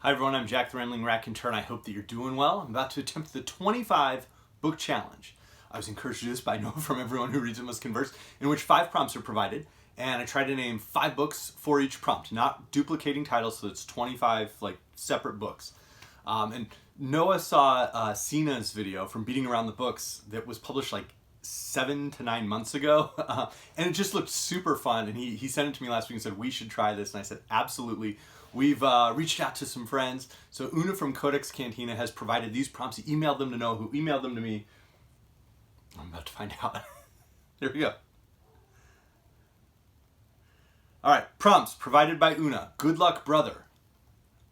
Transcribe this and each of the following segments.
Hi everyone, I'm Jack the Rambling Raconteur and I hope that you're doing well. I'm about to attempt the 25 book challenge. I was encouraged to do this by Noah from Everyone Who Reads It Must Converse, in which 5 prompts are provided, and I try to name 5 books for each prompt, not duplicating titles, so it's 25 separate books. And Noah saw Sina's video from Beating Around the Books that was published 7 to 9 months ago, and it just looked super fun, and he sent it to me last week and said we should try this, and I said absolutely. We've reached out to some friends. So Una from Codex Cantina has provided these prompts. He emailed them to Noah, who emailed them to me. I'm about to find out. Here we go. All right, prompts provided by Una. Good luck, brother.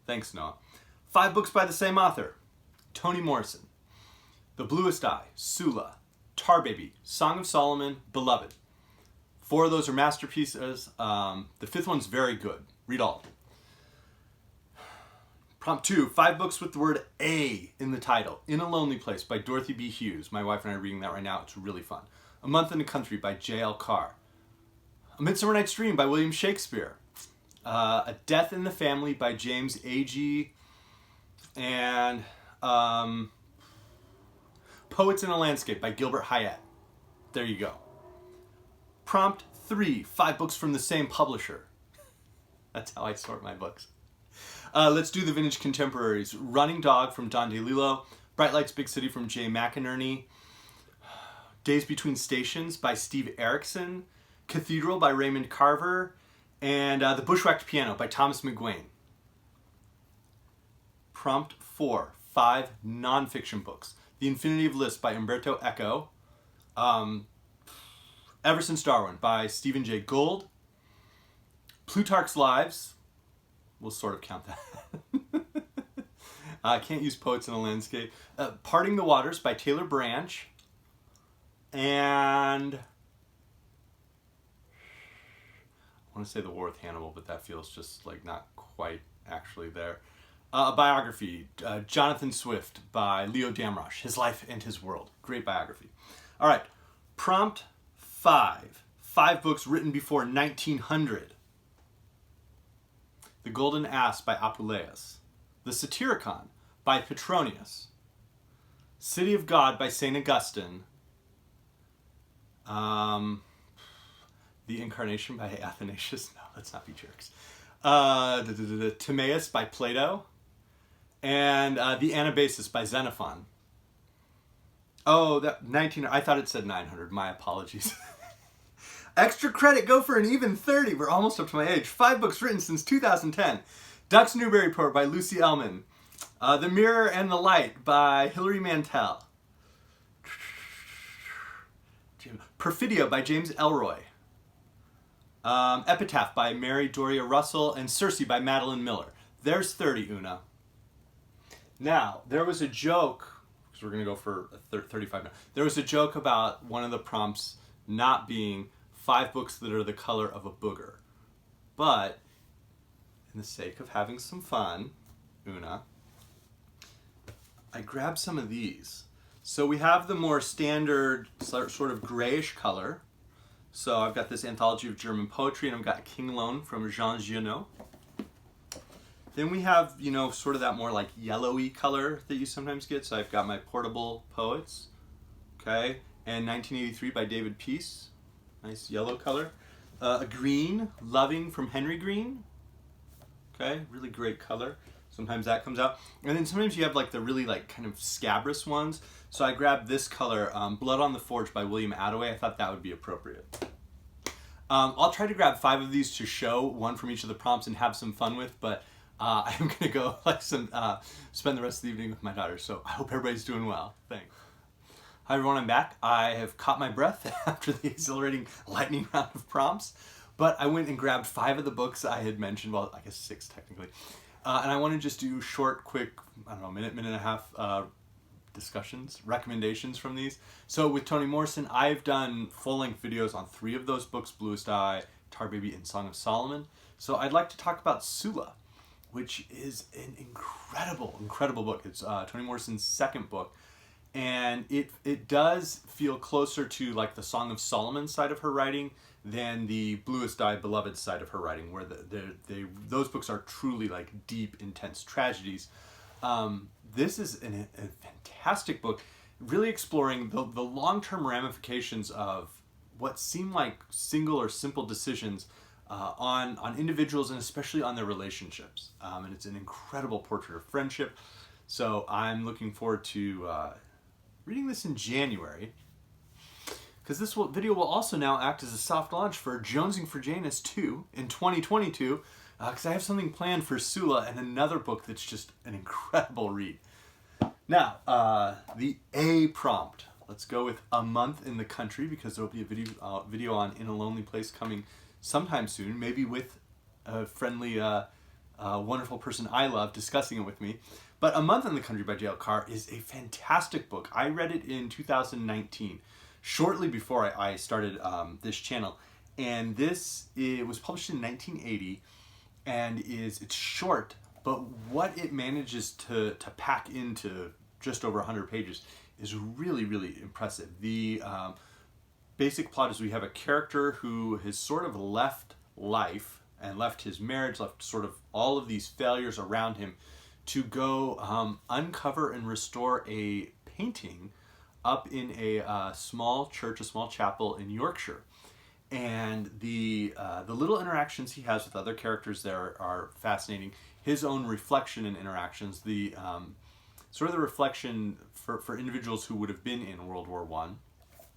Thanks, Noah. 5 books by the same author. Toni Morrison. The Bluest Eye, Sula, Tar Baby, Song of Solomon, Beloved. 4 of those are masterpieces. The 5th one's very good. Read all of them. Prompt 2, 5 books with the word A in the title. In a Lonely Place by Dorothy B. Hughes. My wife and I are reading that right now. It's really fun. A Month in the Country by J.L. Carr. A Midsummer Night's Dream by William Shakespeare. A Death in the Family by James Agee. And Poets in a Landscape by Gilbert Hyatt. There you go. Prompt 3, 5 books from the same publisher. That's how I sort my books. Let's do the vintage contemporaries. Running Dog from Don DeLillo. Bright Lights Big City from J. McInerney. Days Between Stations by Steve Erickson. Cathedral by Raymond Carver. And The Bushwhacked Piano by Thomas McGuane. Prompt 4, 5 nonfiction books. The Infinity of Lists by Umberto Eco. Ever Since Darwin by Stephen Jay Gould. Plutarch's Lives. We'll sort of count that. I can't use Poets in a Landscape. Parting the Waters by Taylor Branch. And I want to say The War with Hannibal, but that feels just not quite actually there. A biography, Jonathan Swift by Leo Damrosch, His Life and His World. Great biography. All right, prompt 5. 5 books written before 1900. The Golden Ass by Apuleius. The Satyricon by Petronius. City of God by St. Augustine. The Incarnation by Athanasius. No, let's not be jerks. Timaeus by Plato. And The Anabasis by Xenophon. Oh, I thought it said 900. My apologies. Extra credit, go for an even 30. We're almost up to my age. 5 books written since 2010. Ducks Newburyport by Lucy Ellman. The Mirror and the Light by Hilary Mantel. Perfidia by James Elroy. Epitaph by Mary Doria Russell. And Circe by Madeline Miller. There's 30, Una. Now, there was a joke, because we're going to go for 35 now. There was a joke about one of the prompts not being 5 books that are the color of a booger. But, in the sake of having some fun, Una, I grabbed some of these. So we have the more standard sort of grayish color. So I've got this anthology of German poetry, and I've got King Alone from Jean Giono. Then we have, sort of that more yellowy color that you sometimes get. So I've got my Portable Poets, okay, and 1983 by David Peace. Nice yellow color. A green, Loving from Henry Green. Okay, really great color. Sometimes that comes out. And then sometimes you have the really kind of scabrous ones. So I grabbed this color, Blood on the Forge by William Attaway. I thought that would be appropriate. I'll try to grab 5 of these to show, 1 from each of the prompts, and have some fun with, but I'm going to go spend the rest of the evening with my daughter. So I hope everybody's doing well. Thanks. Hi everyone, I'm back. I have caught my breath after the exhilarating lightning round of prompts, but I went and grabbed 5 of the books I had mentioned, well, I guess 6 technically, and I want to just do short, quick, minute and a half discussions, recommendations from these. So with Toni Morrison, I've done full-length videos on 3 of those books, Bluest Eye, Tar Baby, and Song of Solomon. So I'd like to talk about Sula, which is an incredible book. It's Toni Morrison's 2nd book. And it does feel closer to the Song of Solomon side of her writing than the Bluest Eye Beloved side of her writing, where those books are truly like deep, intense tragedies. This is a fantastic book, really exploring the long-term ramifications of what seem like single or simple decisions on individuals, and especially on their relationships. And it's an incredible portrait of friendship. So I'm looking forward to reading this in January, because this video will also now act as a soft launch for Jonesing for Janus 2 in 2022, because I have something planned for Sula and another book that's just an incredible read. Now, the A prompt. Let's go with A Month in the Country, because there will be a video on In a Lonely Place coming sometime soon, maybe with a friendly, wonderful person I love discussing it with me. But A Month in the Country by J.L. Carr is a fantastic book. I read it in 2019, shortly before I started this channel. And it was published in 1980, and it's short, but what it manages to pack into just over 100 pages is really, really impressive. The basic plot is we have a character who has sort of left life and left his marriage, left sort of all of these failures around him, to go uncover and restore a painting up in a small church, a small chapel in Yorkshire. And the little interactions he has with other characters there are fascinating. His own reflection and interactions, the sort of the reflection for individuals who would have been in World War I.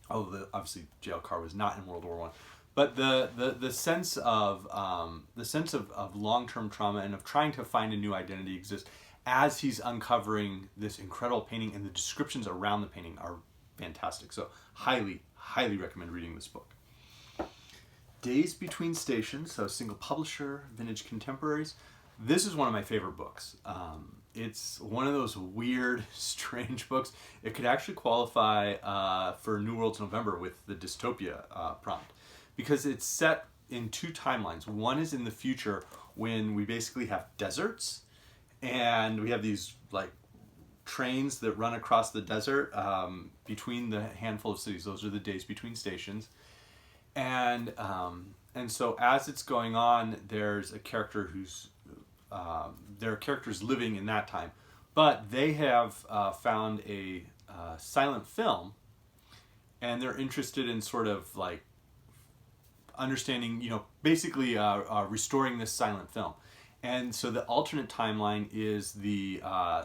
Although obviously J.L. Carr was not in World War I. But the sense of long-term trauma and of trying to find a new identity exists as he's uncovering this incredible painting, and the descriptions around the painting are fantastic. So highly, highly recommend reading this book. Days Between Stations, so single publisher, vintage contemporaries. This is one of my favorite books. It's one of those weird, strange books. It could actually qualify for New Worlds November with the dystopia prompt, because it's set in two timelines. One is in the future, when we basically have deserts, and we have these like trains that run across the desert between the handful of cities. Those are the days between stations. And so as it's going on, there's a character who's there are characters living in that time, but they have found a silent film, and they're interested in sort of like understanding, basically restoring this silent film. And so the alternate timeline is the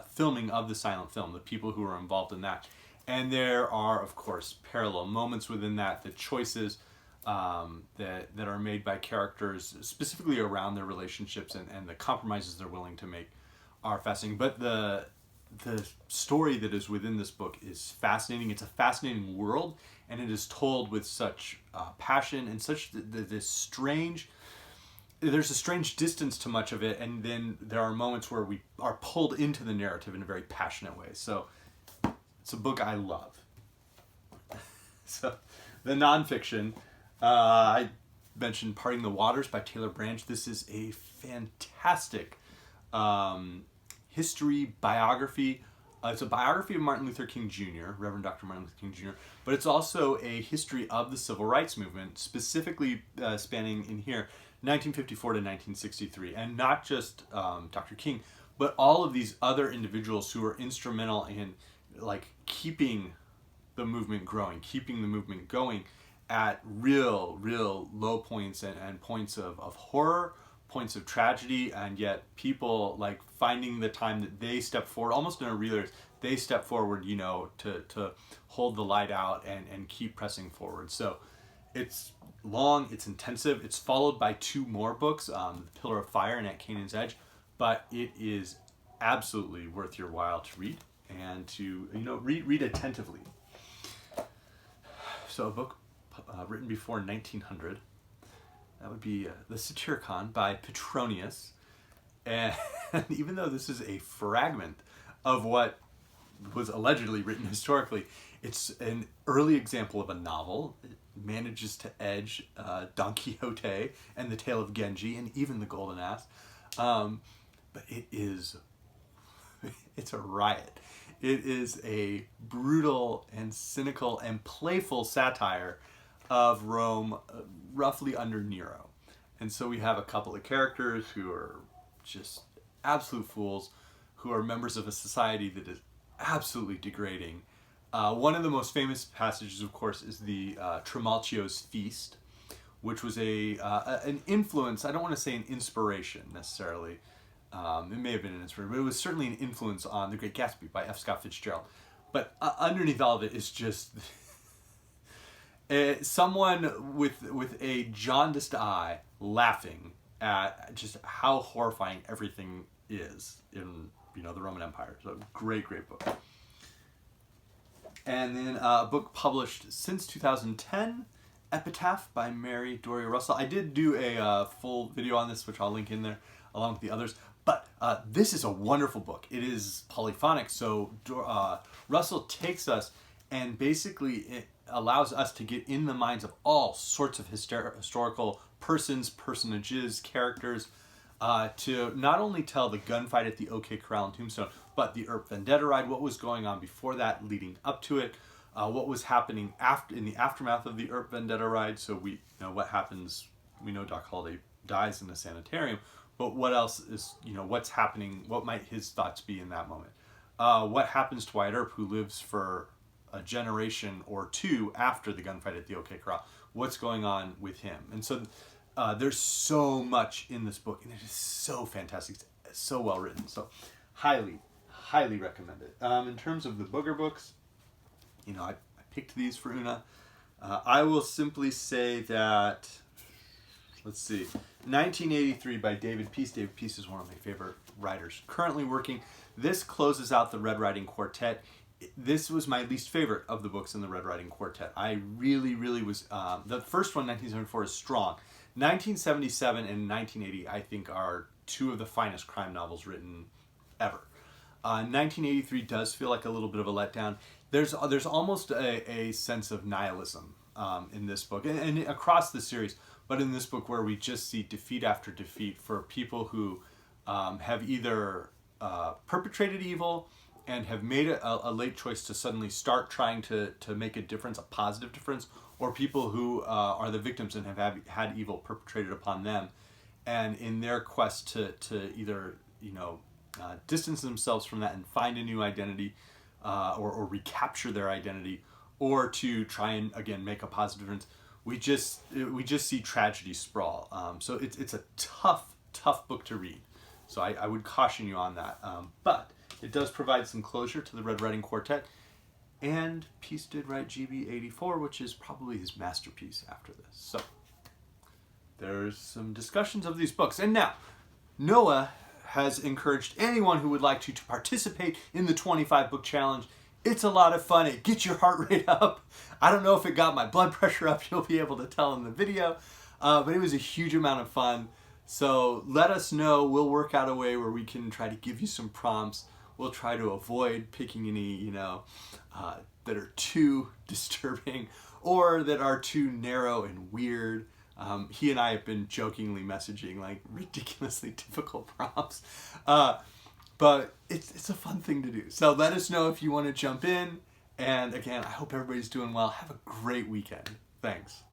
filming of the silent film, the people who are involved in that. And there are, of course, parallel moments within that, the choices that are made by characters, specifically around their relationships and the compromises they're willing to make, are fascinating. But the story that is within this book is fascinating. It's a fascinating world, and it is told with such passion and such this strange... There's a strange distance to much of it, and then there are moments where we are pulled into the narrative in a very passionate way. So it's a book I love. So the nonfiction, I mentioned Parting the Waters by Taylor Branch. This is a fantastic history biography. It's a biography of Martin Luther King Jr., Reverend Dr. Martin Luther King Jr., but it's also a history of the Civil Rights Movement, specifically spanning in here 1954 to 1963, and not just Dr. King, but all of these other individuals who were instrumental in like keeping the movement growing, keeping the movement going at real low points and points of horror, points of tragedy, and yet people like finding the time that they step forward, almost in a relay, they step forward, to hold the light out and keep pressing forward. So it's long, it's intensive, it's followed by two more books, The Pillar of Fire and At Canaan's Edge, but it is absolutely worth your while to read and to read attentively. So a book written before 1900, that would be The Satyricon by Petronius. And even though this is a fragment of what was allegedly written historically, it's an early example of a novel. It manages to edge Don Quixote and the Tale of Genji and even the Golden Ass. But it's a riot. It is a brutal and cynical and playful satire of Rome, roughly under Nero. And so we have a couple of characters who are just absolute fools, who are members of a society that is absolutely degrading. One of the most famous passages, of course, is the Trimalchio's Feast, which was an influence. I don't want to say an inspiration necessarily. It may have been an inspiration, but it was certainly an influence on The Great Gatsby by F. Scott Fitzgerald. But underneath all of it is just someone with a jaundiced eye laughing at just how horrifying everything is in the Roman Empire. So great book. And then a book published since 2010, Epitaph by Mary Doria Russell. I did do a full video on this, which I'll link in there along with the others. But this is a wonderful book. It is polyphonic, so Russell takes us and basically it allows us to get in the minds of all sorts of historical persons, personages, characters, to not only tell the gunfight at the OK Corral and Tombstone, but the Earp Vendetta ride, what was going on before that, leading up to it, what was happening in the aftermath of the Earp Vendetta ride. So we know what happens. We know Doc Holliday dies in the sanitarium, but what else is, what's happening? What might his thoughts be in that moment? What happens to Wyatt Earp, who lives for a generation or two after the gunfight at the OK Corral? What's going on with him? And so there's so much in this book, and it is so fantastic. It's so well written. So highly recommend it. In terms of the booger books, I picked these for Una. I will simply say that, let's see, 1983 by David Peace. David Peace is one of my favorite writers currently working. This closes out the Red Riding Quartet. This was my least favorite of the books in the Red Riding Quartet. I really was, the first one, 1974, is strong. 1977 and 1980, I think, are two of the finest crime novels written ever. 1983 does feel like a little bit of a letdown. There's almost a sense of nihilism in this book, and across the series, but in this book where we just see defeat after defeat for people who have either perpetrated evil and have made a late choice to suddenly start trying to make a difference, a positive difference, or people who are the victims and have had evil perpetrated upon them, and in their quest to either distance themselves from that and find a new identity, or recapture their identity, or to try and again make a positive difference. We just see tragedy sprawl. So it's a tough book to read. So I would caution you on that. But it does provide some closure to the Red Riding Quartet. And Peace did write GB 84, which is probably his masterpiece after this. So there's some discussions of these books. And now, Noah has encouraged anyone who would like to participate in the 25 book challenge. It's a lot of fun. It gets your heart rate up. I don't know if it got my blood pressure up. You'll be able to tell in the video. But it was a huge amount of fun. So let us know. We'll work out a way where we can try to give you some prompts. We'll try to avoid picking any, that are too disturbing or that are too narrow and weird. He and I have been jokingly messaging like ridiculously difficult prompts. But it's a fun thing to do. So let us know if you want to jump in. And again, I hope everybody's doing well. Have a great weekend. Thanks.